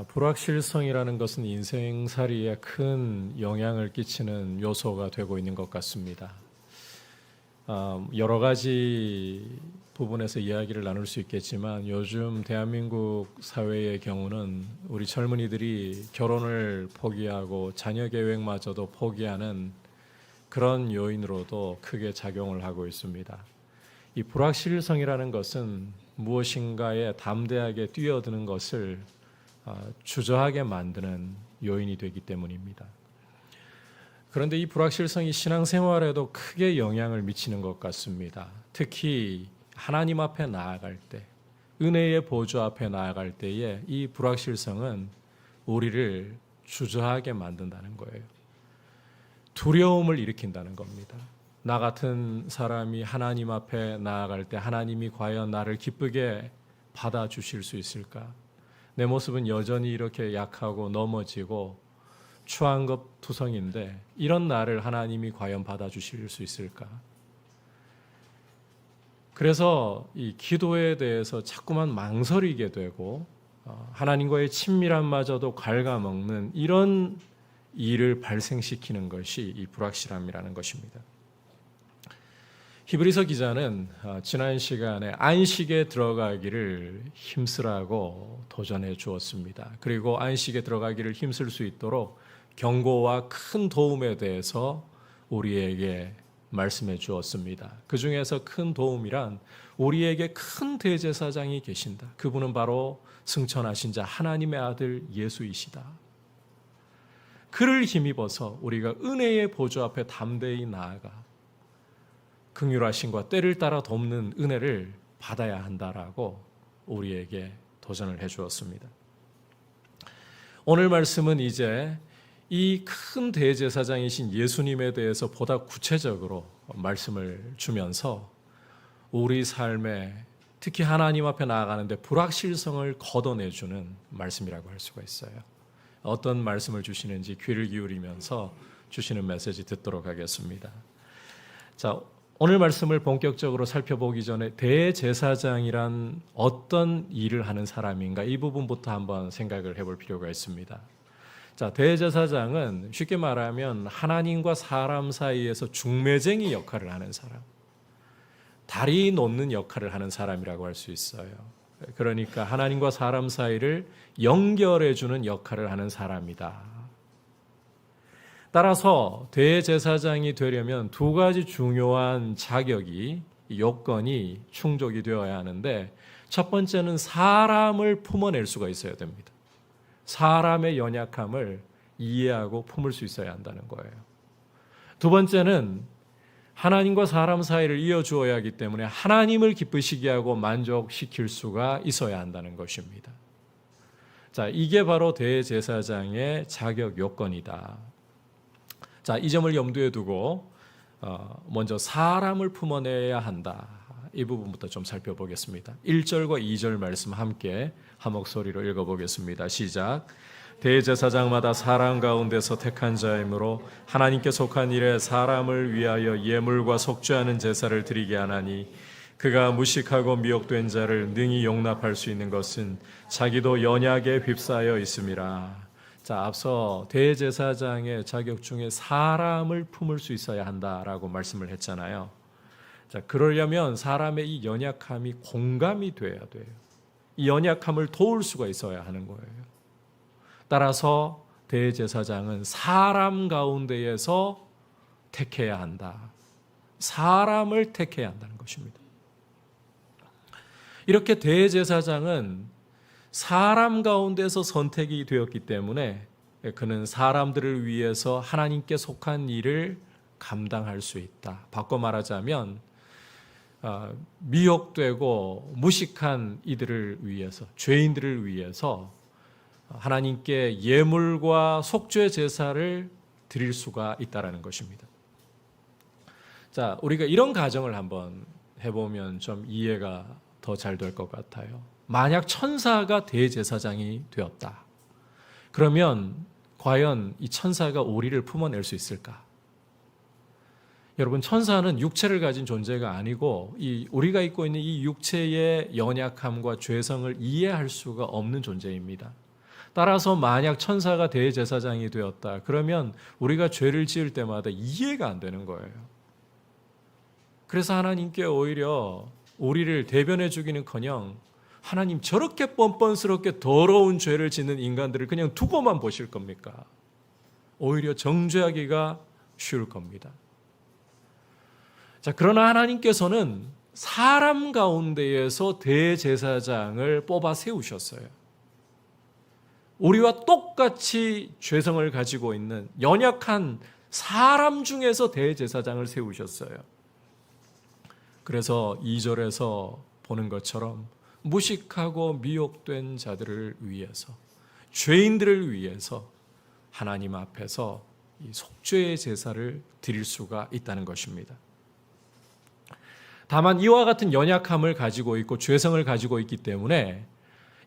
불확실성이라는 것은 인생살이에 큰 영향을 끼치는 요소가 되고 있는 것 같습니다. 여러 가지 부분에서 이야기를 나눌 수 있겠지만 요즘 대한민국 사회의 경우는 우리 젊은이들이 결혼을 포기하고 자녀 계획마저도 포기하는 그런 요인으로도 크게 작용을 하고 있습니다. 이 불확실성이라는 것은 무엇인가에 담대하게 뛰어드는 것을 주저하게 만드는 요인이 되기 때문입니다. 그런데 이 불확실성이 신앙생활에도 크게 영향을 미치는 것 같습니다. 특히 하나님 앞에 나아갈 때, 은혜의 보좌 앞에 나아갈 때에 이 불확실성은 우리를 주저하게 만든다는 거예요. 두려움을 일으킨다는 겁니다. 나 같은 사람이 하나님 앞에 나아갈 때 하나님이 과연 나를 기쁘게 받아주실 수 있을까? 내 모습은 여전히 이렇게 약하고 넘어지고 추한급투성인데 이런 나를 하나님이 과연 받아주실 수 있을까? 그래서 이 기도에 대해서 자꾸만 망설이게 되고 하나님과의 친밀함마저도 갉아먹는 이런 일을 발생시키는 것이 이 불확실함이라는 것입니다. 히브리서 기자는 지난 시간에 안식에 들어가기를 힘쓰라고 도전해 주었습니다. 그리고 안식에 들어가기를 힘쓸 수 있도록 경고와 큰 도움에 대해서 우리에게 말씀해 주었습니다. 그 중에서 큰 도움이란 우리에게 큰 대제사장이 계신다. 그분은 바로 승천하신 자 하나님의 아들 예수이시다. 그를 힘입어서 우리가 은혜의 보좌 앞에 담대히 나아가 긍휼하심과 때를 따라 돕는 은혜를 받아야 한다라고 우리에게 도전을 해 주었습니다. 오늘 말씀은 이제 이 큰 대제사장이신 예수님에 대해서 보다 구체적으로 말씀을 주면서 우리 삶에 특히 하나님 앞에 나아가는데 불확실성을 걷어내주는 말씀이라고 할 수가 있어요. 어떤 말씀을 주시는지 귀를 기울이면서 주시는 메시지 듣도록 하겠습니다. 자, 오늘 말씀을 본격적으로 살펴보기 전에 대제사장이란 어떤 일을 하는 사람인가 이 부분부터 한번 생각을 해볼 필요가 있습니다. 자, 대제사장은 쉽게 말하면 하나님과 사람 사이에서 중매쟁이 역할을 하는 사람, 다리 놓는 역할을 하는 사람이라고 할 수 있어요. 그러니까 하나님과 사람 사이를 연결해주는 역할을 하는 사람이다. 따라서 대제사장이 되려면 두 가지 중요한 자격이, 요건이 충족이 되어야 하는데 첫 번째는 사람을 품어낼 수가 있어야 됩니다. 사람의 연약함을 이해하고 품을 수 있어야 한다는 거예요. 두 번째는 하나님과 사람 사이를 이어주어야 하기 때문에 하나님을 기쁘시게 하고 만족시킬 수가 있어야 한다는 것입니다. 자, 이게 바로 대제사장의 자격 요건이다. 자, 이 점을 염두에 두고 먼저 사람을 품어내야 한다. 이 부분부터 좀 살펴보겠습니다. 1절과 2절 말씀 함께 한 목소리로 읽어보겠습니다. 시작. 대제사장마다 사람 가운데서 택한 자이므로 하나님께 속한 일에 사람을 위하여 예물과 속죄하는 제사를 드리게 하나니 그가 무식하고 미혹된 자를 능히 용납할 수 있는 것은 자기도 연약에 휩싸여 있음이라. 자, 앞서 대제사장의 자격 중에 사람을 품을 수 있어야 한다라고 말씀을 했잖아요. 자, 그러려면 사람의 이 연약함이 공감이 돼야 돼요. 이 연약함을 도울 수가 있어야 하는 거예요. 따라서 대제사장은 사람 가운데에서 택해야 한다. 사람을 택해야 한다는 것입니다. 이렇게 대제사장은 사람 가운데서 선택이 되었기 때문에 그는 사람들을 위해서 하나님께 속한 일을 감당할 수 있다. 바꿔 말하자면 미혹되고 무식한 이들을 위해서, 죄인들을 위해서 하나님께 예물과 속죄 제사를 드릴 수가 있다라는 것입니다. 자, 우리가 이런 가정을 한번 해보면 좀 이해가 더 잘 될 것 같아요. 만약 천사가 대제사장이 되었다. 그러면 과연 이 천사가 우리를 품어낼 수 있을까? 여러분, 천사는 육체를 가진 존재가 아니고 우리가 입고 있는 이 육체의 연약함과 죄성을 이해할 수가 없는 존재입니다. 따라서 만약 천사가 대제사장이 되었다. 그러면 우리가 죄를 지을 때마다 이해가 안 되는 거예요. 그래서 하나님께 오히려 우리를 대변해 주기는커녕 하나님 저렇게 뻔뻔스럽게 더러운 죄를 짓는 인간들을 그냥 두고만 보실 겁니까? 오히려 정죄하기가 쉬울 겁니다. 자, 그러나 하나님께서는 사람 가운데에서 대제사장을 뽑아 세우셨어요. 우리와 똑같이 죄성을 가지고 있는 연약한 사람 중에서 대제사장을 세우셨어요. 그래서 2절에서 보는 것처럼 무식하고 미혹된 자들을 위해서, 죄인들을 위해서 하나님 앞에서 이 속죄의 제사를 드릴 수가 있다는 것입니다. 다만 이와 같은 연약함을 가지고 있고 죄성을 가지고 있기 때문에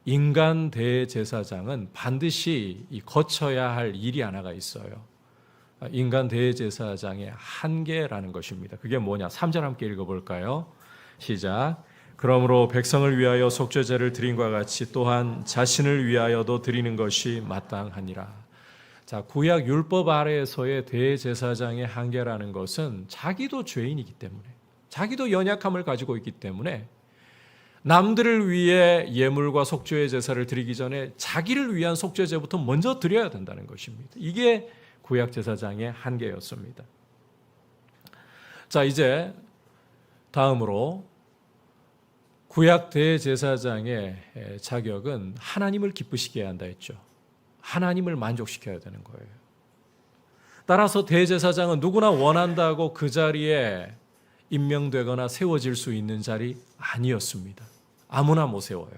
인간 대제사장은 반드시 거쳐야 할 일이 하나가 있어요. 인간 대제사장의 한계라는 것입니다. 그게 뭐냐? 3절 함께 읽어볼까요? 시작. 그러므로 백성을 위하여 속죄제를 드림과 같이 또한 자신을 위하여도 드리는 것이 마땅하니라. 자, 구약 율법 아래에서의 대제사장의 한계라는 것은 자기도 죄인이기 때문에, 자기도 연약함을 가지고 있기 때문에 남들을 위해 예물과 속죄의 제사를 드리기 전에 자기를 위한 속죄제부터 먼저 드려야 된다는 것입니다. 이게 구약 제사장의 한계였습니다. 자, 이제 다음으로 구약 대제사장의 자격은 하나님을 기쁘시게 해야 한다 했죠. 하나님을 만족시켜야 되는 거예요. 따라서 대제사장은 누구나 원한다고 그 자리에 임명되거나 세워질 수 있는 자리 아니었습니다. 아무나 못 세워요.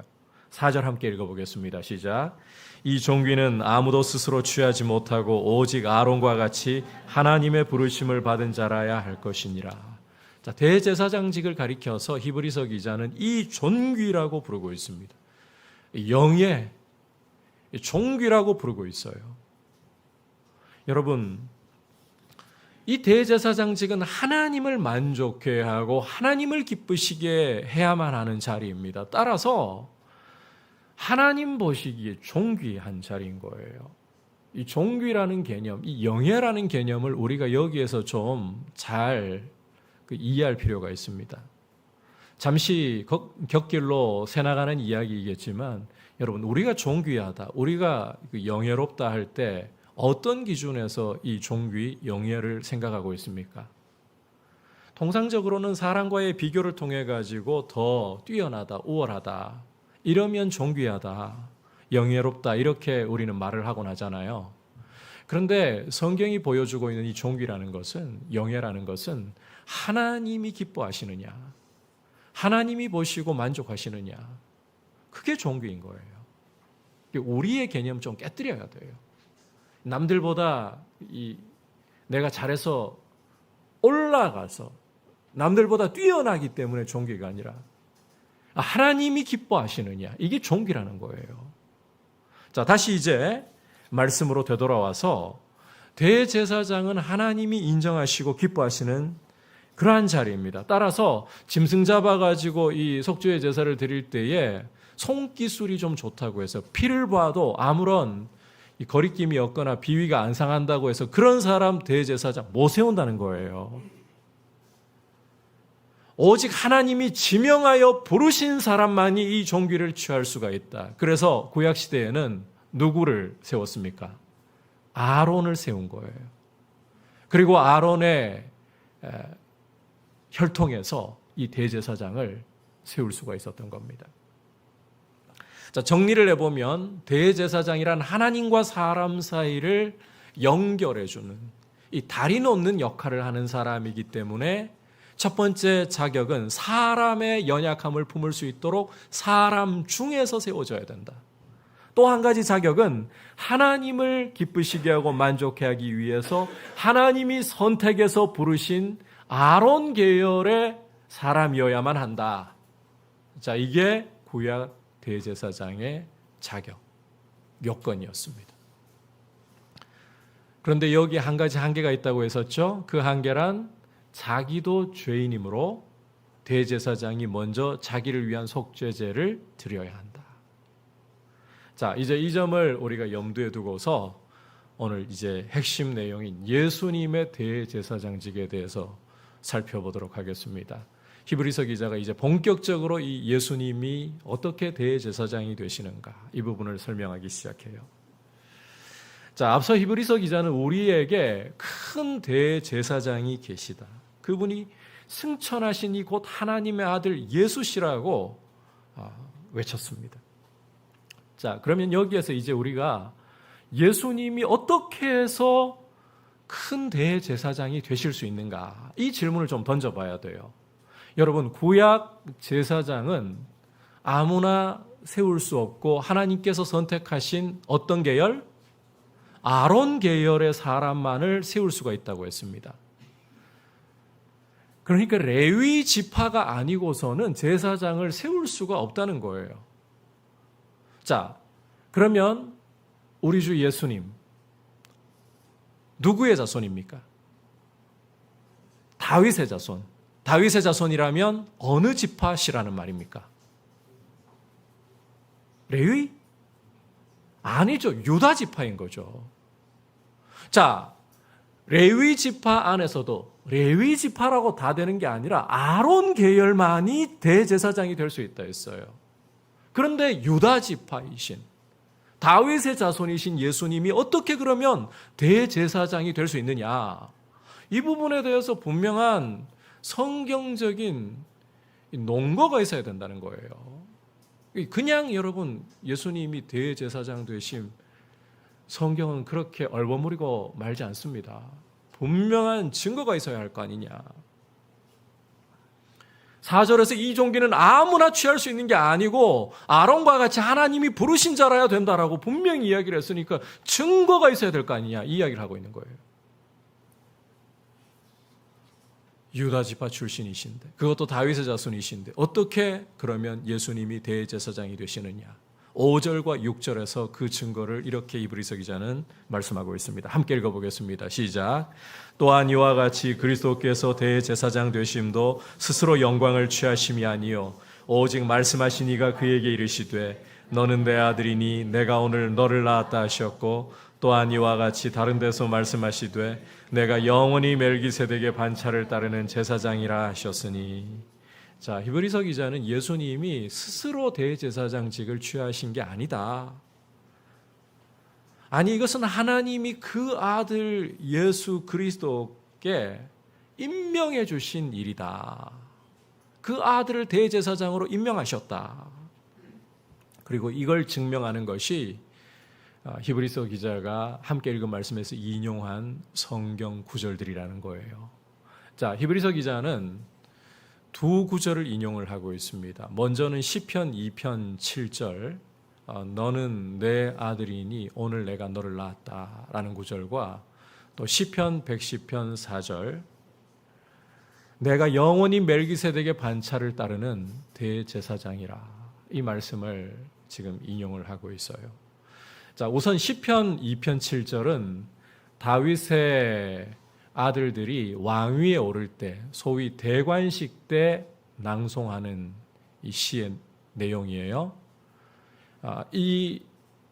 4절 함께 읽어보겠습니다. 시작. 이 종귀는 아무도 스스로 취하지 못하고 오직 아론과 같이 하나님의 부르심을 받은 자라야 할 것이니라. 자, 대제사장직을 가리켜서 히브리서 기자는 이 존귀라고 부르고 있습니다. 영예, 종귀라고 부르고 있어요. 여러분, 이 대제사장직은 하나님을 만족해 하고 하나님을 기쁘시게 해야만 하는 자리입니다. 따라서 하나님 보시기에 존귀한 자리인 거예요. 이 존귀라는 개념, 이 영예라는 개념을 우리가 여기에서 좀 잘 이해할 필요가 있습니다. 잠시 곁길로 새나가는 이야기이겠지만 여러분, 우리가 존귀하다, 우리가 영예롭다 할 때 어떤 기준에서 이 존귀, 영예를 생각하고 있습니까? 통상적으로는 사람과의 비교를 통해 가지고 더 뛰어나다, 우월하다, 이러면 존귀하다, 영예롭다, 이렇게 우리는 말을 하곤 하잖아요. 그런데 성경이 보여주고 있는 이 존귀라는 것은, 영예라는 것은 하나님이 기뻐하시느냐, 하나님이 보시고 만족하시느냐, 그게 존귀인 거예요. 우리의 개념 좀 깨뜨려야 돼요. 남들보다 내가 잘해서 올라가서 남들보다 뛰어나기 때문에 존귀가 아니라 하나님이 기뻐하시느냐, 이게 존귀라는 거예요. 자, 다시 이제 말씀으로 되돌아와서 대제사장은 하나님이 인정하시고 기뻐하시는 그러한 자리입니다. 따라서 짐승 잡아가지고 이 속죄의 제사를 드릴 때에 손기술이 좀 좋다고 해서 피를 봐도 아무런 거리낌이 없거나 비위가 안 상한다고 해서 그런 사람 대제사장 못 세운다는 거예요. 오직 하나님이 지명하여 부르신 사람만이 이 존귀를 취할 수가 있다. 그래서 구약시대에는 누구를 세웠습니까? 아론을 세운 거예요. 그리고 아론의 혈통에서 이 대제사장을 세울 수가 있었던 겁니다. 자, 정리를 해보면 대제사장이란 하나님과 사람 사이를 연결해주는, 이 다리 놓는 역할을 하는 사람이기 때문에 첫 번째 자격은 사람의 연약함을 품을 수 있도록 사람 중에서 세워져야 된다. 또 한 가지 자격은 하나님을 기쁘시게 하고 만족해 하기 위해서 하나님이 선택해서 부르신 아론 계열의 사람이어야만 한다. 자, 이게 구약 대제사장의 자격, 요건이었습니다. 그런데 여기 한 가지 한계가 있다고 했었죠. 그 한계란 자기도 죄인이므로 대제사장이 먼저 자기를 위한 속죄제를 드려야 한다. 자, 이제 이 점을 우리가 염두에 두고서 오늘 이제 핵심 내용인 예수님의 대제사장직에 대해서 살펴보도록 하겠습니다. 히브리서 기자가 이제 본격적으로 이 예수님이 어떻게 대제사장이 되시는가 이 부분을 설명하기 시작해요. 자, 앞서 히브리서 기자는 우리에게 큰 대제사장이 계시다. 그분이 승천하신 이 곧 하나님의 아들 예수시라고 외쳤습니다. 자, 그러면 여기에서 이제 우리가 예수님이 어떻게 해서 큰 대제사장이 되실 수 있는가 이 질문을 좀 던져봐야 돼요. 여러분, 구약 제사장은 아무나 세울 수 없고 하나님께서 선택하신 어떤 계열? 아론 계열의 사람만을 세울 수가 있다고 했습니다. 그러니까 레위 지파가 아니고서는 제사장을 세울 수가 없다는 거예요. 자, 그러면 우리 주 예수님 누구의 자손입니까? 다윗의 자손. 다윗의 자손이라면 어느 지파시라는 말입니까? 레위? 아니죠. 유다 지파인 거죠. 자, 레위 지파 안에서도 레위 지파라고 다 되는 게 아니라 아론 계열만이 대제사장이 될 수 있다 했어요. 그런데 유다 지파이신 다윗의 자손이신 예수님이 어떻게 그러면 대제사장이 될 수 있느냐? 이 부분에 대해서 분명한 성경적인 논거가 있어야 된다는 거예요. 그냥 여러분 예수님이 대제사장 되심 성경은 그렇게 얼버무리고 말지 않습니다. 분명한 증거가 있어야 할 거 아니냐. 4절에서 이 종기는 아무나 취할 수 있는 게 아니고 아론과 같이 하나님이 부르신 자라야 된다라고 분명히 이야기를 했으니까 증거가 있어야 될 거 아니냐 이 이야기를 하고 있는 거예요. 유다 지파 출신이신데 그것도 다윗의 자손이신데 어떻게 그러면 예수님이 대제사장이 되시느냐. 5절과 6절에서 그 증거를 이렇게 히브리서 기자는 말씀하고 있습니다. 함께 읽어보겠습니다. 시작. 또한 이와 같이 그리스도께서 대제사장 되심도 스스로 영광을 취하심이 아니요 오직 말씀하신 이가 그에게 이르시되 너는 내 아들이니 내가 오늘 너를 낳았다 하셨고 또한 이와 같이 다른 데서 말씀하시되 내가 영원히 멜기세덱의 반차를 따르는 제사장이라 하셨으니. 자, 히브리서 기자는 예수님이 스스로 대제사장직을 취하신 게 아니다. 아니, 이것은 하나님이 그 아들 예수 그리스도께 임명해 주신 일이다. 그 아들을 대제사장으로 임명하셨다. 그리고 이걸 증명하는 것이 히브리서 기자가 함께 읽은 말씀에서 인용한 성경 구절들이라는 거예요. 자, 히브리서 기자는 두 구절을 인용을 하고 있습니다. 먼저는 시편 2편 7절 너는 내 아들이니 오늘 내가 너를 낳았다라는 구절과 또 시편 110편 4절 내가 영원히 멜기세덱의 반차를 따르는 대제사장이라 이 말씀을 지금 인용을 하고 있어요. 자, 우선 시편 2편 7절은 다윗의 아들들이 왕위에 오를 때 소위 대관식 때 낭송하는 이 시의 내용이에요. 이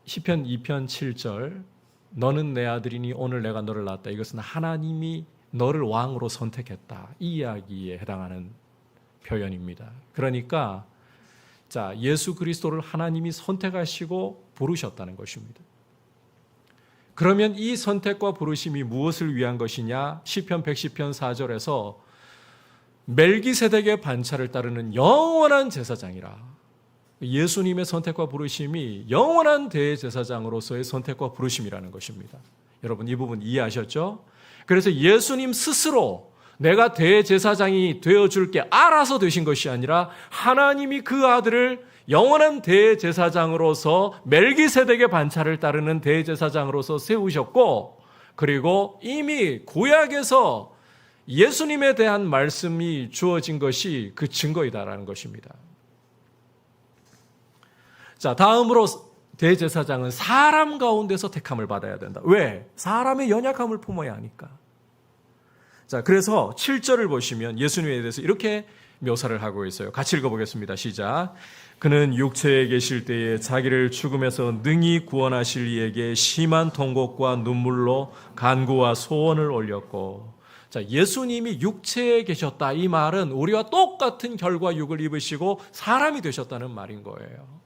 시편 2편 7절 너는 내 아들이니 오늘 내가 너를 낳았다. 이것은 하나님이 너를 왕으로 선택했다. 이 이야기에 해당하는 표현입니다. 그러니까 자, 예수 그리스도를 하나님이 선택하시고 부르셨다는 것입니다. 그러면 이 선택과 부르심이 무엇을 위한 것이냐? 시편 110편 4절에서 멜기세덱의 반차를 따르는 영원한 제사장이라. 예수님의 선택과 부르심이 영원한 대제사장으로서의 선택과 부르심이라는 것입니다. 여러분 이 부분 이해하셨죠? 그래서 예수님 스스로 내가 대제사장이 되어줄게 알아서 되신 것이 아니라 하나님이 그 아들을 영원한 대제사장으로서 멜기세덱의 반차를 따르는 대제사장으로서 세우셨고 그리고 이미 구약에서 예수님에 대한 말씀이 주어진 것이 그 증거이다라는 것입니다. 자, 다음으로 대제사장은 사람 가운데서 택함을 받아야 된다. 왜? 사람의 연약함을 품어야 하니까. 자, 그래서 7절을 보시면 예수님에 대해서 이렇게 묘사를 하고 있어요. 같이 읽어보겠습니다. 시작. 그는 육체에 계실 때에 자기를 죽음에서 능히 구원하실 이에게 심한 통곡과 눈물로 간구와 소원을 올렸고. 자, 예수님이 육체에 계셨다. 이 말은 우리와 똑같은 혈과 육을 입으시고 사람이 되셨다는 말인 거예요.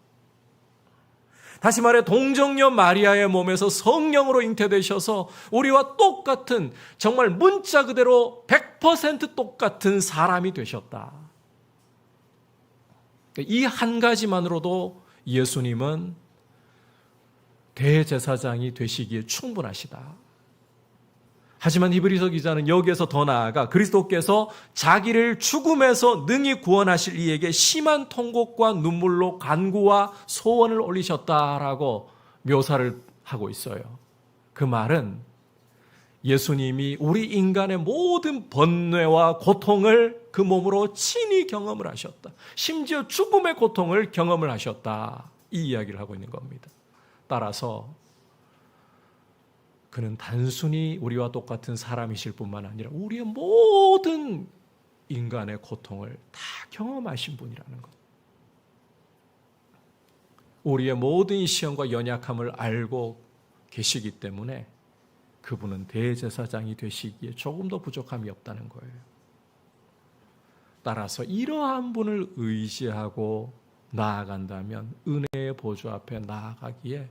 다시 말해 동정녀 마리아의 몸에서 성령으로 잉태되셔서 우리와 똑같은, 정말 문자 그대로 100% 똑같은 사람이 되셨다. 이 한 가지만으로도 예수님은 대제사장이 되시기에 충분하시다. 하지만 히브리서 기자는 여기에서 더 나아가 그리스도께서 자기를 죽음에서 능히 구원하실 이에게 심한 통곡과 눈물로 간구와 소원을 올리셨다라고 묘사를 하고 있어요. 그 말은 예수님이 우리 인간의 모든 번뇌와 고통을 그 몸으로 친히 경험을 하셨다. 심지어 죽음의 고통을 경험을 하셨다. 이 이야기를 하고 있는 겁니다. 따라서 그는 단순히 우리와 똑같은 사람이실 뿐만 아니라 우리의 모든 인간의 고통을 다 경험하신 분이라는 것. 우리의 모든 시험과 연약함을 알고 계시기 때문에 그분은 대제사장이 되시기에 조금 더 부족함이 없다는 거예요. 따라서 이러한 분을 의지하고 나아간다면 은혜의 보좌 앞에 나아가기에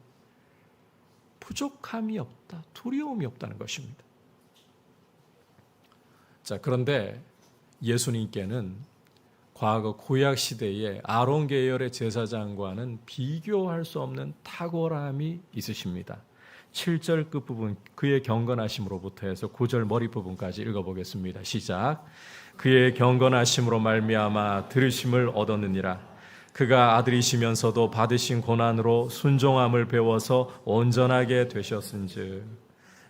부족함이 없다, 두려움이 없다는 것입니다. 자, 그런데 예수님께는 과거 구약 시대의 아론 계열의 제사장과는 비교할 수 없는 탁월함이 있으십니다. 7절 끝부분 그의 경건하심으로부터 해서 9절 머리 부분까지 읽어보겠습니다. 시작. 그의 경건하심으로 말미암아 들으심을 얻었느니라. 그가 아들이시면서도 받으신 고난으로 순종함을 배워서 온전하게 되셨은즉.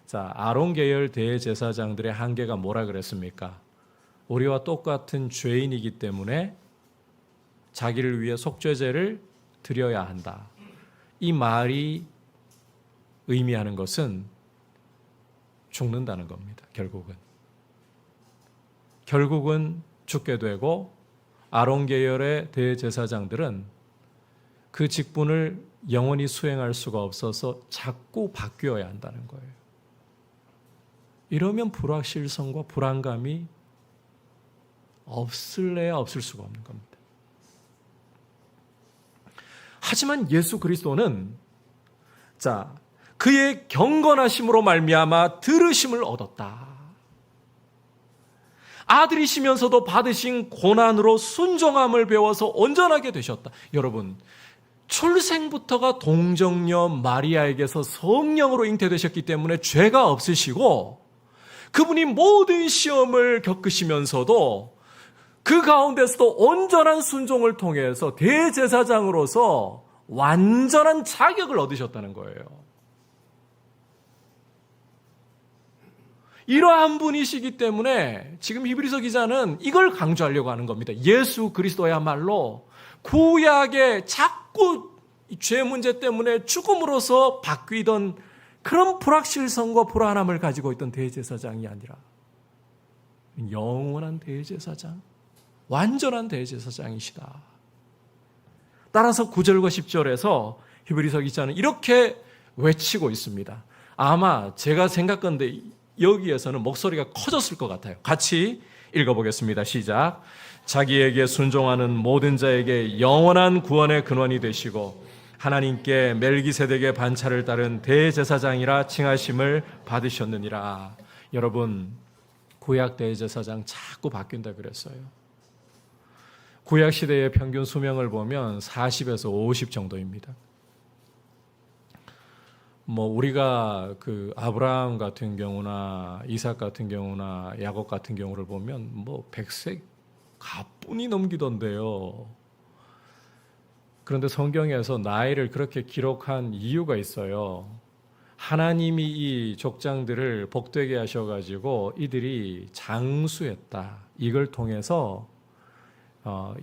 자, 아론 계열 대제사장들의 한계가 뭐라 그랬습니까? 우리와 똑같은 죄인이기 때문에 자기를 위해 속죄제를 드려야 한다. 이 말이 의미하는 것은 죽는다는 겁니다. 결국은 죽게 되고 아론 계열의 대제사장들은 그 직분을 영원히 수행할 수가 없어서 자꾸 바뀌어야 한다는 거예요. 이러면 불확실성과 불안감이 없을래야 없을 수가 없는 겁니다. 하지만 예수 그리스도는 그의 경건하심으로 말미암아 들으심을 얻었다. 아들이시면서도 받으신 고난으로 순종함을 배워서 온전하게 되셨다. 여러분, 출생부터가 동정녀 마리아에게서 성령으로 잉태되셨기 때문에 죄가 없으시고 그분이 모든 시험을 겪으시면서도 그 가운데서도 온전한 순종을 통해서 대제사장으로서 완전한 자격을 얻으셨다는 거예요. 이러한 분이시기 때문에 지금 히브리서 기자는 이걸 강조하려고 하는 겁니다. 예수 그리스도야말로 구약에 자꾸 죄 문제 때문에 죽음으로써 바뀌던 그런 불확실성과 불안함을 가지고 있던 대제사장이 아니라 영원한 대제사장, 완전한 대제사장이시다. 따라서 9절과 10절에서 히브리서 기자는 이렇게 외치고 있습니다. 아마 제가 생각건데 여기에서는 목소리가 커졌을 것 같아요. 같이 읽어보겠습니다. 시작. 자기에게 순종하는 모든 자에게 영원한 구원의 근원이 되시고 하나님께 멜기세덱의 반차를 따른 대제사장이라 칭하심을 받으셨느니라. 여러분, 구약 대제사장 자꾸 바뀐다 그랬어요. 구약 시대의 평균 수명을 보면 40에서 50 정도입니다. 우리가 그 아브라함 같은 경우나 이삭 같은 경우나 야곱 같은 경우를 보면 100세 가뿐히 넘기던데요. 그런데 성경에서 나이를 그렇게 기록한 이유가 있어요. 하나님이 이 족장들을 복되게 하셔가지고 이들이 장수했다. 이걸 통해서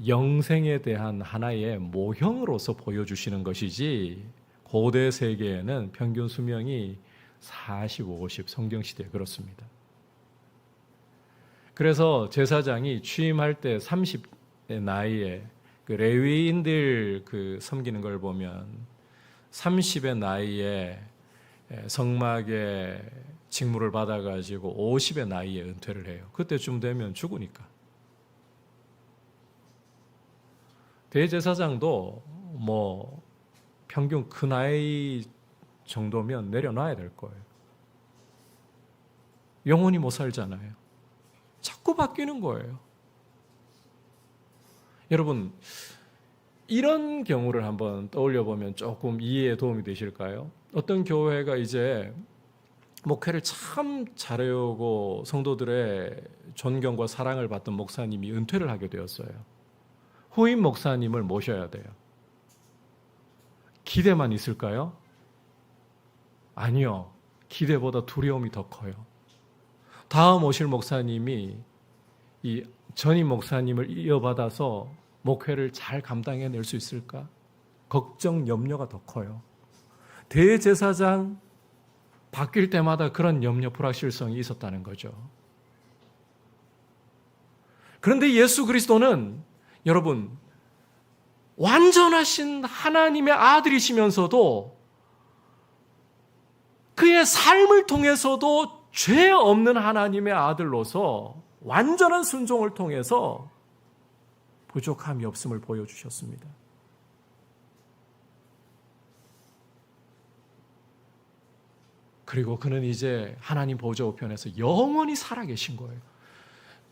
영생에 대한 하나의 모형으로서 보여주시는 것이지, 고대 세계에는 평균 수명이 40, 50 성경시대에 그렇습니다. 그래서 제사장이 취임할 때 나이에 그 레위인들 그 섬기는 걸 보면 30의 나이에 성막의 직무를 받아가지고 50의 나이에 은퇴를 해요. 그때쯤 되면 죽으니까. 대제사장도 뭐 평균 그 나이 정도면 내려놔야 될 거예요. 영원히 못 살잖아요. 자꾸 바뀌는 거예요. 여러분, 이런 경우를 한번 떠올려 보면 조금 이해에 도움이 되실까요? 어떤 교회가 이제 목회를 참 잘해오고 성도들의 존경과 사랑을 받던 목사님이 은퇴를 하게 되었어요. 후임 목사님을 모셔야 돼요. 기대만 있을까요? 아니요. 기대보다 두려움이 더 커요. 다음 오실 목사님이 이 전임 목사님을 이어받아서 목회를 잘 감당해낼 수 있을까? 걱정, 염려가 더 커요. 대제사장 바뀔 때마다 그런 염려, 불확실성이 있었다는 거죠. 그런데 예수 그리스도는 여러분, 완전하신 하나님의 아들이시면서도 그의 삶을 통해서도 죄 없는 하나님의 아들로서 완전한 순종을 통해서 부족함이 없음을 보여주셨습니다. 그리고 그는 이제 하나님 보좌 우편에서 영원히 살아계신 거예요.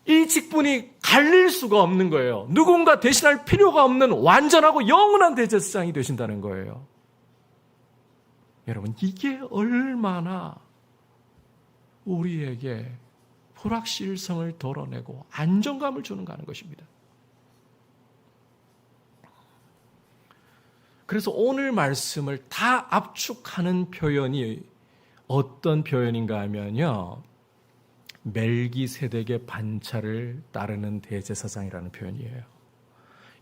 이 직분이 갈릴 수가 없는 거예요. 누군가 대신할 필요가 없는 완전하고 영원한 대제사장이 되신다는 거예요. 여러분, 이게 얼마나 우리에게 불확실성을 덜어내고 안정감을 주는가 하는 것입니다. 그래서 오늘 말씀을 다 압축하는 표현이 어떤 표현인가 하면요, 멜기세덱의 반차를 따르는 대제사장이라는 표현이에요.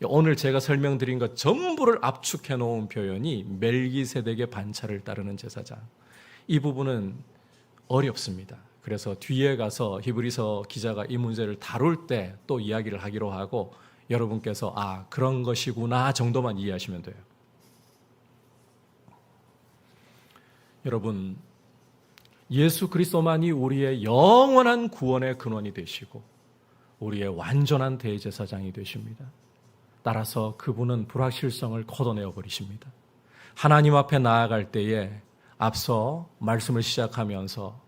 오늘 제가 설명드린 것 전부를 압축해 놓은 표현이 멜기세덱의 반차를 따르는 제사장. 이 부분은 어렵습니다. 그래서 뒤에 가서 히브리서 기자가 이 문제를 다룰 때 또 이야기를 하기로 하고 여러분께서 그런 것이구나 정도만 이해하시면 돼요. 여러분, 예수 그리스도만이 우리의 영원한 구원의 근원이 되시고 우리의 완전한 대제사장이 되십니다. 따라서 그분은 불확실성을 걷어내어 버리십니다. 하나님 앞에 나아갈 때에 앞서 말씀을 시작하면서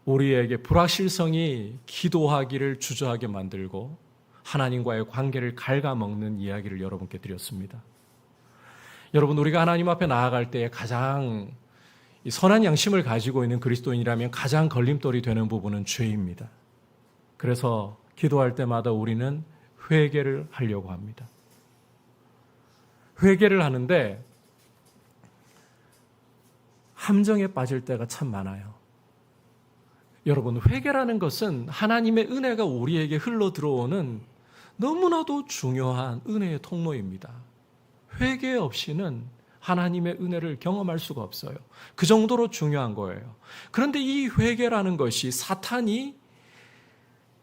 우리에게 불확실성이 기도하기를 주저하게 만들고 하나님과의 관계를 갉아먹는 이야기를 여러분께 드렸습니다. 여러분, 우리가 하나님 앞에 나아갈 때에 가장 선한 양심을 가지고 있는 그리스도인이라면 가장 걸림돌이 되는 부분은 죄입니다. 그래서 기도할 때마다 우리는 회개를 하려고 합니다. 회개를 하는데 함정에 빠질 때가 참 많아요. 여러분, 회개라는 것은 하나님의 은혜가 우리에게 흘러 들어오는 너무나도 중요한 은혜의 통로입니다. 회개 없이는 하나님의 은혜를 경험할 수가 없어요. 그 정도로 중요한 거예요. 그런데 이 회개라는 것이 사탄이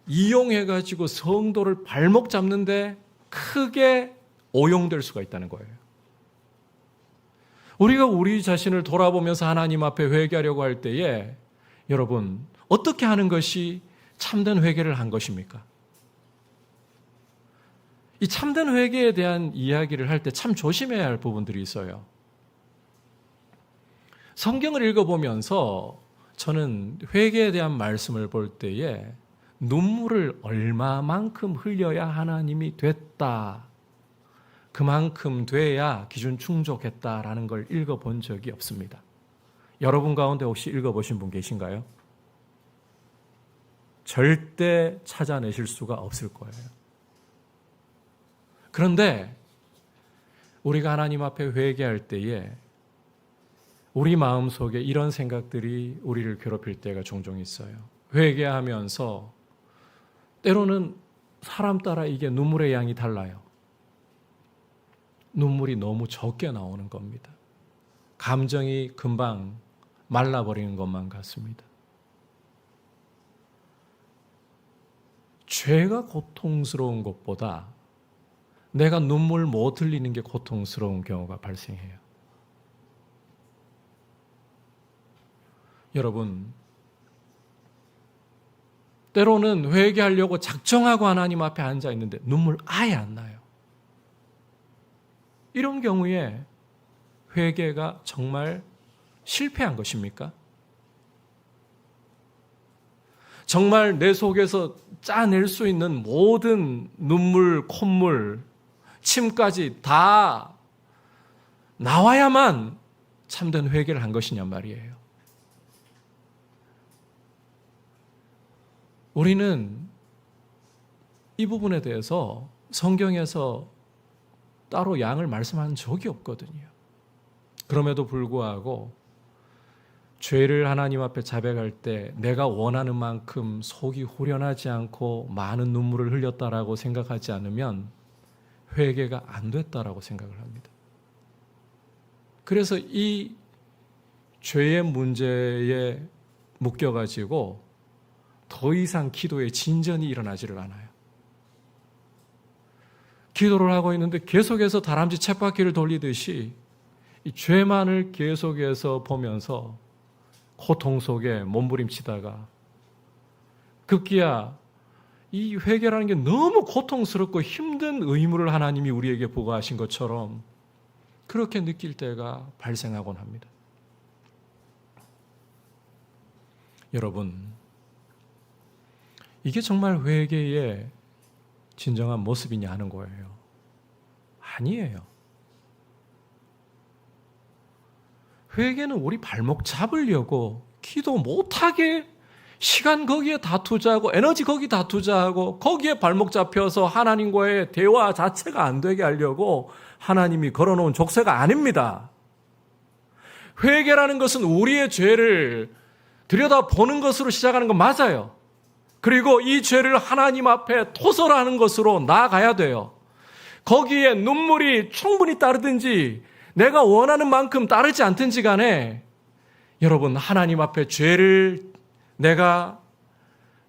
이용해가지고 성도를 발목 잡는데 크게 오용될 수가 있다는 거예요. 우리가 우리 자신을 돌아보면서 하나님 앞에 회개하려고 할 때에 여러분, 어떻게 하는 것이 참된 회개를 한 것입니까? 이 참된 회개에 대한 이야기를 할 때 참 조심해야 할 부분들이 있어요. 성경을 읽어보면서 저는 회개에 대한 말씀을 볼 때에 눈물을 얼마만큼 흘려야 하나님이 됐다, 그만큼 돼야 기준 충족했다라는 걸 읽어본 적이 없습니다. 여러분 가운데 혹시 읽어보신 분 계신가요? 절대 찾아내실 수가 없을 거예요. 그런데 우리가 하나님 앞에 회개할 때에 우리 마음속에 이런 생각들이 우리를 괴롭힐 때가 종종 있어요. 회개하면서 때로는 사람 따라 이게 눈물의 양이 달라요. 눈물이 너무 적게 나오는 겁니다. 감정이 금방 말라버리는 것만 같습니다. 죄가 고통스러운 것보다 내가 눈물 못 흘리는 게 고통스러운 경우가 발생해요. 여러분, 때로는 회개하려고 작정하고 하나님 앞에 앉아 있는데 눈물 아예 안 나요. 이런 경우에 회개가 정말 실패한 것입니까? 정말 내 속에서 짜낼 수 있는 모든 눈물, 콧물, 침까지 다 나와야만 참된 회개를 한 것이냐 말이에요. 우리는 이 부분에 대해서 성경에서 따로 양을 말씀한 적이 없거든요. 그럼에도 불구하고 죄를 하나님 앞에 자백할 때 내가 원하는 만큼 속이 후련하지 않고 많은 눈물을 흘렸다라고 생각하지 않으면 회개가 안 됐다라고 생각을 합니다. 그래서 이 죄의 문제에 묶여가지고 더 이상 기도에 진전이 일어나지를 않아요. 기도를 하고 있는데 계속해서 다람쥐 쳇바퀴를 돌리듯이 이 죄만을 계속해서 보면서 고통 속에 몸부림치다가 급기야 이 회개라는 게 너무 고통스럽고 힘든 의무를 하나님이 우리에게 부과하신 것처럼 그렇게 느낄 때가 발생하곤 합니다. 여러분, 이게 정말 회개의 진정한 모습이냐 하는 거예요. 아니에요. 회개는 우리 발목 잡으려고 기도 못하게 시간 거기에 다 투자하고 에너지 거기 다 투자하고 거기에 발목 잡혀서 하나님과의 대화 자체가 안 되게 하려고 하나님이 걸어놓은 족쇄가 아닙니다. 회개라는 것은 우리의 죄를 들여다보는 것으로 시작하는 건 맞아요. 그리고 이 죄를 하나님 앞에 토설하는 것으로 나아가야 돼요. 거기에 눈물이 충분히 따르든지 내가 원하는 만큼 따르지 않든지 간에 여러분, 하나님 앞에 죄를 내가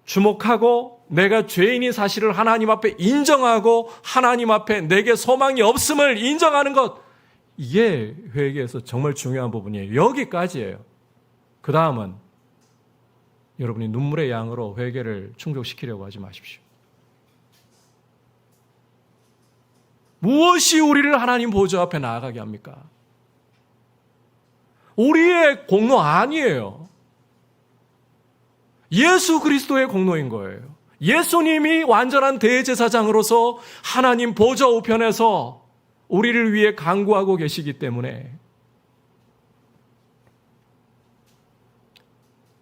주목하고 내가 죄인인 사실을 하나님 앞에 인정하고 하나님 앞에 내게 소망이 없음을 인정하는 것, 이게 회개에서 정말 중요한 부분이에요. 여기까지예요. 그 다음은 여러분이 눈물의 양으로 회개를 충족시키려고 하지 마십시오. 무엇이 우리를 하나님 보좌 앞에 나아가게 합니까? 우리의 공로 아니에요. 예수 그리스도의 공로인 거예요. 예수님이 완전한 대제사장으로서 하나님 보좌 우편에서 우리를 위해 간구하고 계시기 때문에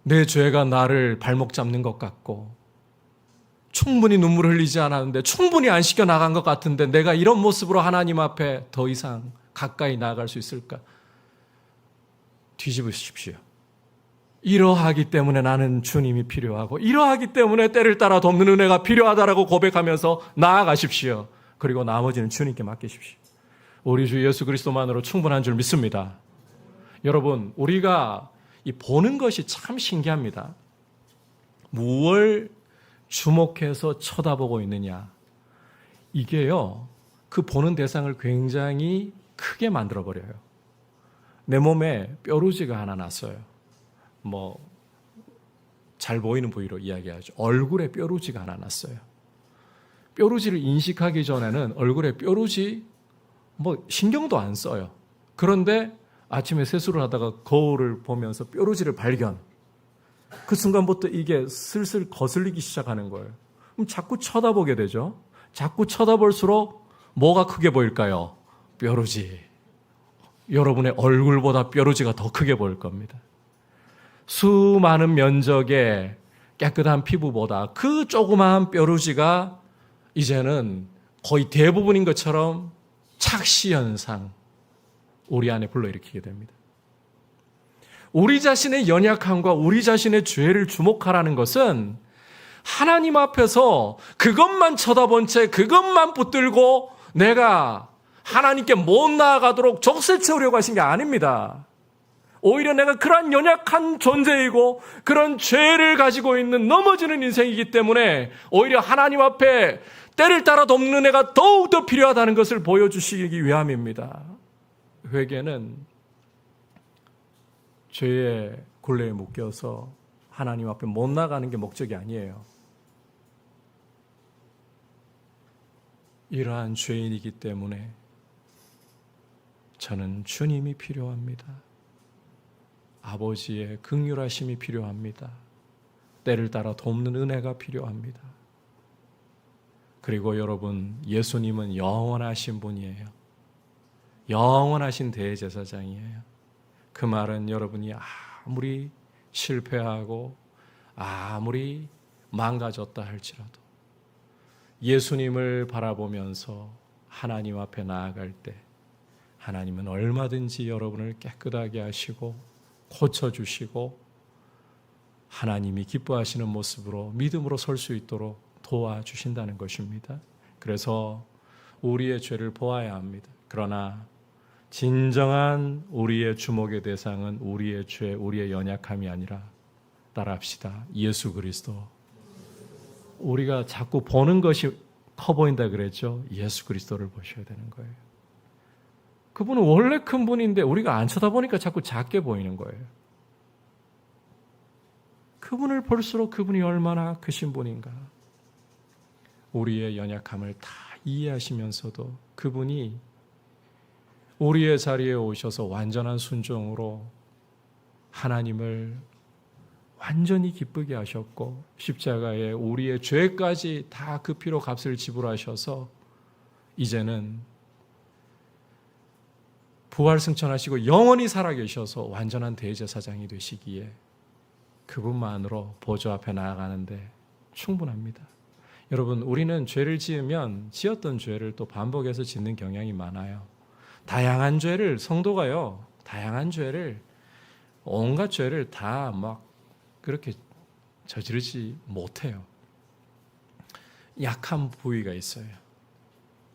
내 죄가 나를 발목 잡는 것 같고 충분히 눈물을 흘리지 않았는데 충분히 안 씻겨 나간 것 같은데 내가 이런 모습으로 하나님 앞에 더 이상 가까이 나아갈 수 있을까? 뒤집으십시오. 이러하기 때문에 나는 주님이 필요하고 이러하기 때문에 때를 따라 돕는 은혜가 필요하다라고 고백하면서 나아가십시오. 그리고 나머지는 주님께 맡기십시오. 우리 주 예수 그리스도만으로 충분한 줄 믿습니다. 여러분, 우리가 이 보는 것이 참 신기합니다. 무엇을 주목해서 쳐다보고 있느냐. 이게요, 그 보는 대상을 굉장히 크게 만들어버려요. 내 몸에 뾰루지가 하나 났어요. 잘 보이는 부위로 이야기하죠. 얼굴에 뾰루지가 하나 났어요. 뾰루지를 인식하기 전에는 얼굴에 뾰루지 신경도 안 써요. 그런데 아침에 세수를 하다가 거울을 보면서 뾰루지를 발견. 그 순간부터 이게 슬슬 거슬리기 시작하는 거예요. 그럼 자꾸 쳐다보게 되죠. 자꾸 쳐다볼수록 뭐가 크게 보일까요? 뾰루지. 여러분의 얼굴보다 뾰루지가 더 크게 보일 겁니다. 수많은 면적의 깨끗한 피부보다 그 조그마한 뾰루지가 이제는 거의 대부분인 것처럼 착시현상, 우리 안에 불러일으키게 됩니다. 우리 자신의 연약함과 우리 자신의 죄를 주목하라는 것은 하나님 앞에서 그것만 쳐다본 채 그것만 붙들고 내가 하나님께 못 나아가도록 족쇄 채우려고 하신 게 아닙니다. 오히려 내가 그러한 연약한 존재이고 그런 죄를 가지고 있는 넘어지는 인생이기 때문에 오히려 하나님 앞에 때를 따라 돕는 애가 더욱더 필요하다는 것을 보여주시기 위함입니다. 회개는 죄의 굴레에 묶여서 하나님 앞에 못 나가는 게 목적이 아니에요. 이러한 죄인이기 때문에 저는 주님이 필요합니다. 아버지의 긍휼하심이 필요합니다. 때를 따라 돕는 은혜가 필요합니다. 그리고 여러분, 예수님은 영원하신 분이에요. 영원하신 대제사장이에요. 그 말은 여러분이 아무리 실패하고 아무리 망가졌다 할지라도 예수님을 바라보면서 하나님 앞에 나아갈 때 하나님은 얼마든지 여러분을 깨끗하게 하시고 고쳐주시고 하나님이 기뻐하시는 모습으로 믿음으로 설 수 있도록 도와주신다는 것입니다. 그래서 우리의 죄를 보아야 합니다. 그러나 진정한 우리의 주목의 대상은 우리의 죄, 우리의 연약함이 아니라 따라합시다. 예수 그리스도. 우리가 자꾸 보는 것이 커 보인다 그랬죠. 예수 그리스도를 보셔야 되는 거예요. 그분은 원래 큰 분인데 우리가 안 쳐다보니까 자꾸 작게 보이는 거예요. 그분을 볼수록 그분이 얼마나 크신 분인가. 우리의 연약함을 다 이해하시면서도 그분이 우리의 자리에 오셔서 완전한 순종으로 하나님을 완전히 기쁘게 하셨고 십자가에 우리의 죄까지 다 그 피로 값을 지불하셔서 이제는 부활승천하시고 영원히 살아계셔서 완전한 대제사장이 되시기에 그분만으로 보좌 앞에 나아가는데 충분합니다. 여러분, 우리는 죄를 지으면 지었던 죄를 또 반복해서 짓는 경향이 많아요. 다양한 죄를, 성도가요, 다양한 죄를, 온갖 죄를 다 막 그렇게 저지르지 못해요. 약한 부위가 있어요.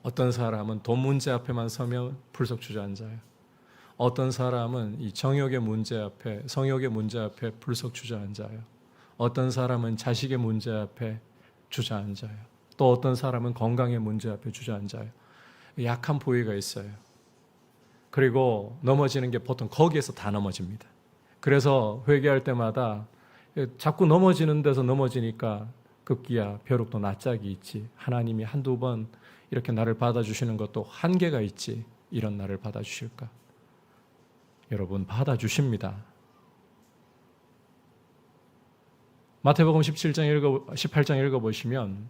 어떤 사람은 돈 문제 앞에만 서면 불속 주저앉아요. 어떤 사람은 이 정욕의 문제 앞에, 성욕의 문제 앞에 불속 주저앉아요. 어떤 사람은 자식의 문제 앞에 주저앉아요. 또 어떤 사람은 건강의 문제 앞에 주저앉아요. 약한 부위가 있어요. 그리고 넘어지는 게 보통 거기에서 다 넘어집니다. 그래서 회개할 때마다 자꾸 넘어지는 데서 넘어지니까 급기야 벼룩도 낯짝이 있지. 하나님이 한두 번 이렇게 나를 받아주시는 것도 한계가 있지. 이런 나를 받아주실까? 여러분, 받아주십니다. 마태복음 18장 읽어보시면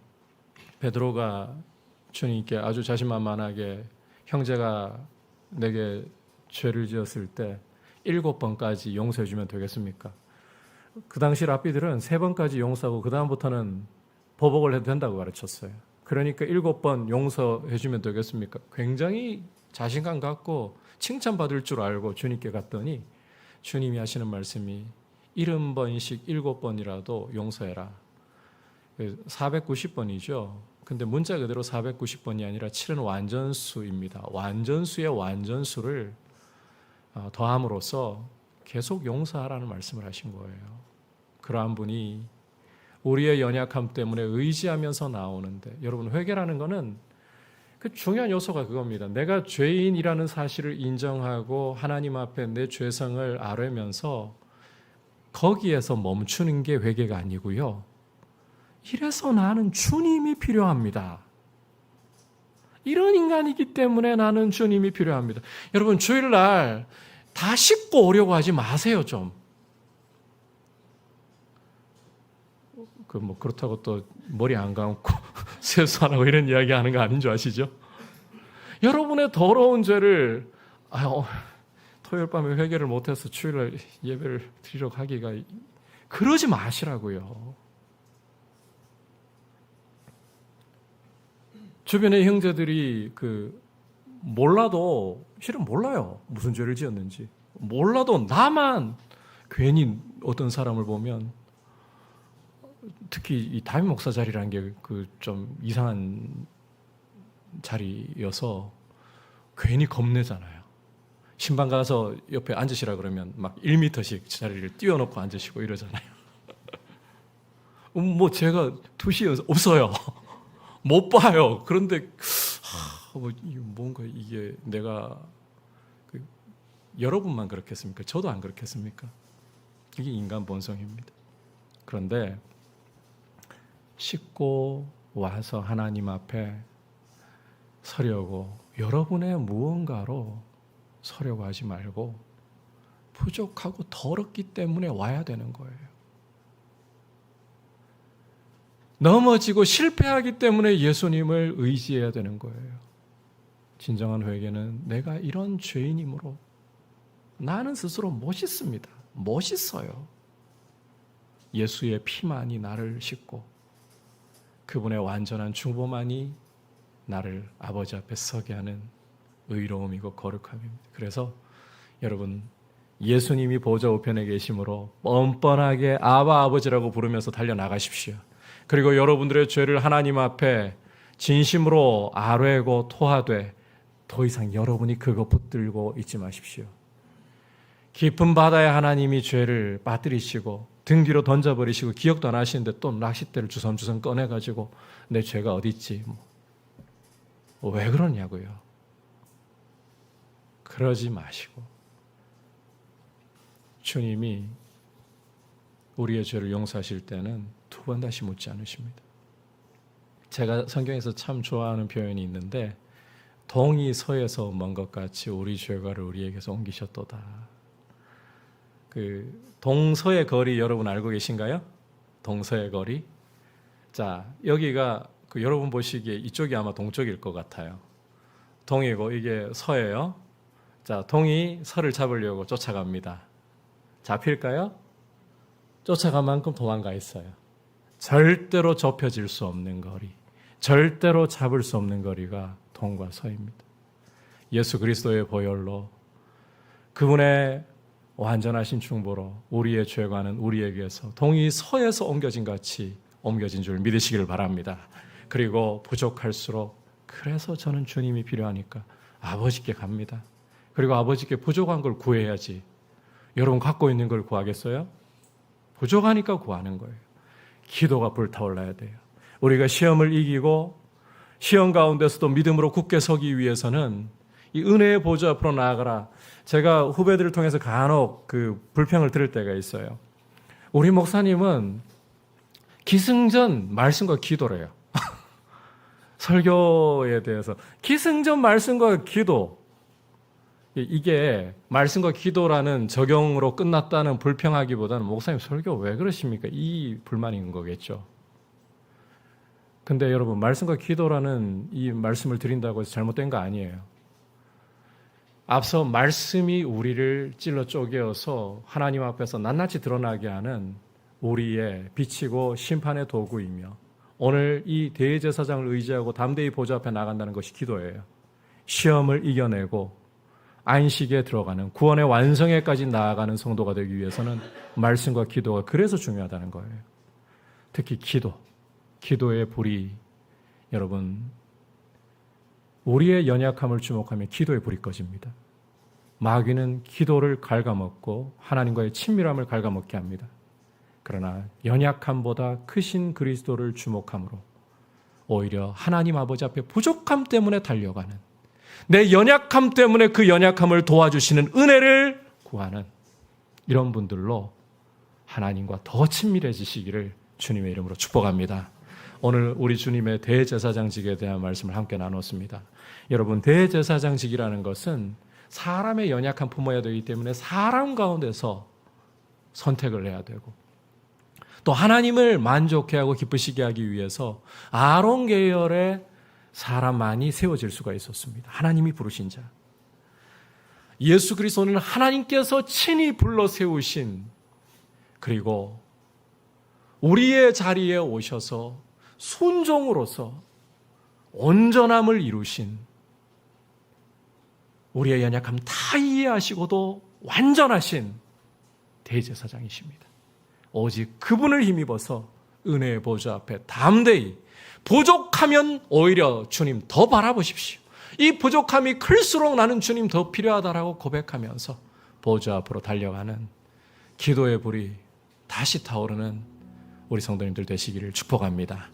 베드로가 주님께 아주 자신만만하게 형제가 내게 죄를 지었을 때 7번까지 용서해 주면 되겠습니까? 그 당시 랍비들은 3번까지 용서하고 그 다음부터는 보복을 해도 된다고 가르쳤어요. 그러니까 7번 용서해 주면 되겠습니까? 굉장히 자신감 갖고 칭찬받을 줄 알고 주님께 갔더니 주님이 하시는 말씀이 70번씩 7번이라도 용서해라. 490번이죠. 근데 문자 그대로 490번이 아니라 7은 완전수입니다. 완전수의 완전수를 더함으로써 계속 용서하라는 말씀을 하신 거예요. 그러한 분이 우리의 연약함 때문에 의지하면서 나오는데, 여러분, 회개라는 거는 그 중요한 요소가 그겁니다. 내가 죄인이라는 사실을 인정하고 하나님 앞에 내 죄성을 아뢰면서 거기에서 멈추는 게 회개가 아니고요. 이래서 나는 주님이 필요합니다. 이런 인간이기 때문에 나는 주님이 필요합니다. 여러분, 주일날 다 씻고 오려고 하지 마세요, 좀. 그렇다고 또 머리 안 감고 세수 안 하고 이런 이야기 하는 거 아닌 줄 아시죠? 여러분의 더러운 죄를 토요일 밤에 회개를 못해서 주일날 예배를 드리려고 하기가, 그러지 마시라고요. 주변의 형제들이 몰라도, 실은 몰라요. 무슨 죄를 지었는지. 몰라도 나만 괜히 어떤 사람을 보면, 특히 이 담임 목사 자리라는 게 좀 이상한 자리여서 괜히 겁내잖아요. 신방 가서 옆에 앉으시라 그러면 막 1m씩 자리를 띄워놓고 앉으시고 이러잖아요. 뭐 제가 2시에 없어요. 못 봐요. 그런데 뭔가 이게 내가 여러분만 그렇겠습니까? 저도 안 그렇겠습니까? 이게 인간 본성입니다. 그런데 씻고 와서 하나님 앞에 서려고 여러분의 무언가로 서려고 하지 말고 부족하고 더럽기 때문에 와야 되는 거예요. 넘어지고 실패하기 때문에 예수님을 의지해야 되는 거예요. 진정한 회개는 내가 이런 죄인이므로 나는 스스로 멋있습니다. 멋있어요. 예수의 피만이 나를 씻고 그분의 완전한 중보만이 나를 아버지 앞에 서게 하는 의로움이고 거룩함입니다. 그래서 여러분 예수님이 보좌 우편에 계심으로 뻔뻔하게 아바 아버지라고 부르면서 달려나가십시오. 그리고 여러분들의 죄를 하나님 앞에 진심으로 아뢰고 토하되 더 이상 여러분이 그거 붙들고 있지 마십시오. 깊은 바다에 하나님이 죄를 빠뜨리시고 등 뒤로 던져버리시고 기억도 안 하시는데 또 낚싯대를 주섬주섬 꺼내가지고 내 죄가 어디 있지? 왜 그러냐고요. 그러지 마시고 주님이 우리의 죄를 용서하실 때는 2번 다시 묻지 않으십니다. 제가 성경에서 참 좋아하는 표현이 있는데 동이 서에서 먼 것 같이 우리 죄가를 우리에게서 옮기셨도다. 그 동서의 거리 여러분 알고 계신가요? 동서의 거리. 자, 여기가 여러분 보시기에 이쪽이 아마 동쪽일 것 같아요. 동이고 이게 서예요. 자, 동이 서를 잡으려고 쫓아갑니다. 잡힐까요? 쫓아간 만큼 도망가 있어요. 절대로 좁혀질 수 없는 거리, 절대로 잡을 수 없는 거리가 동과 서입니다. 예수 그리스도의 보혈로 그분의 완전하신 중보로 우리의 죄과는 우리에게서 동이 서에서 옮겨진 같이 옮겨진 줄 믿으시기를 바랍니다. 그리고 부족할수록 그래서 저는 주님이 필요하니까 아버지께 갑니다. 그리고 아버지께 부족한 걸 구해야지. 여러분 갖고 있는 걸 구하겠어요? 부족하니까 구하는 거예요. 기도가 불타올라야 돼요. 우리가 시험을 이기고 시험 가운데서도 믿음으로 굳게 서기 위해서는 이 은혜의 보좌 앞으로 나아가라. 제가 후배들을 통해서 간혹 그 불평을 들을 때가 있어요. 우리 목사님은 기승전 말씀과 기도래요. 설교에 대해서 기승전 말씀과 기도, 이게 말씀과 기도라는 적용으로 끝났다는 불평하기보다는 목사님 설교 왜 그러십니까? 이 불만인 거겠죠. 근데 여러분 말씀과 기도라는 이 말씀을 드린다고 해서 잘못된 거 아니에요. 앞서 말씀이 우리를 찔러 쪼개어서 하나님 앞에서 낱낱이 드러나게 하는 우리의 빛이고 심판의 도구이며 오늘 이 대제사장을 의지하고 담대히 보좌 앞에 나간다는 것이 기도예요. 시험을 이겨내고 안식에 들어가는 구원의 완성에까지 나아가는 성도가 되기 위해서는 말씀과 기도가 그래서 중요하다는 거예요. 특히 기도의 불이 여러분 우리의 연약함을 주목하면 기도의 불이 꺼집니다. 마귀는 기도를 갉아먹고 하나님과의 친밀함을 갉아먹게 합니다. 그러나 연약함보다 크신 그리스도를 주목함으로 오히려 하나님 아버지 앞에 부족함 때문에 달려가는 내 연약함 때문에 그 연약함을 도와주시는 은혜를 구하는 이런 분들로 하나님과 더 친밀해지시기를 주님의 이름으로 축복합니다. 오늘 우리 주님의 대제사장직에 대한 말씀을 함께 나눴습니다. 여러분 대제사장직이라는 것은 사람의 연약함 품어야 되기 때문에 사람 가운데서 선택을 해야 되고 또 하나님을 만족해 하고 기쁘시게 하기 위해서 아론 계열의 사람만이 세워질 수가 있었습니다. 하나님이 부르신 자. 예수 그리스도는 하나님께서 친히 불러 세우신 그리고 우리의 자리에 오셔서 순종으로서 온전함을 이루신 우리의 연약함 다 이해하시고도 완전하신 대제사장이십니다. 오직 그분을 힘입어서 은혜의 보좌 앞에 담대히 부족하면 오히려 주님 더 바라보십시오. 이 부족함이 클수록 나는 주님 더 필요하다라고 고백하면서 보좌 앞으로 달려가는 기도의 불이 다시 타오르는 우리 성도님들 되시기를 축복합니다.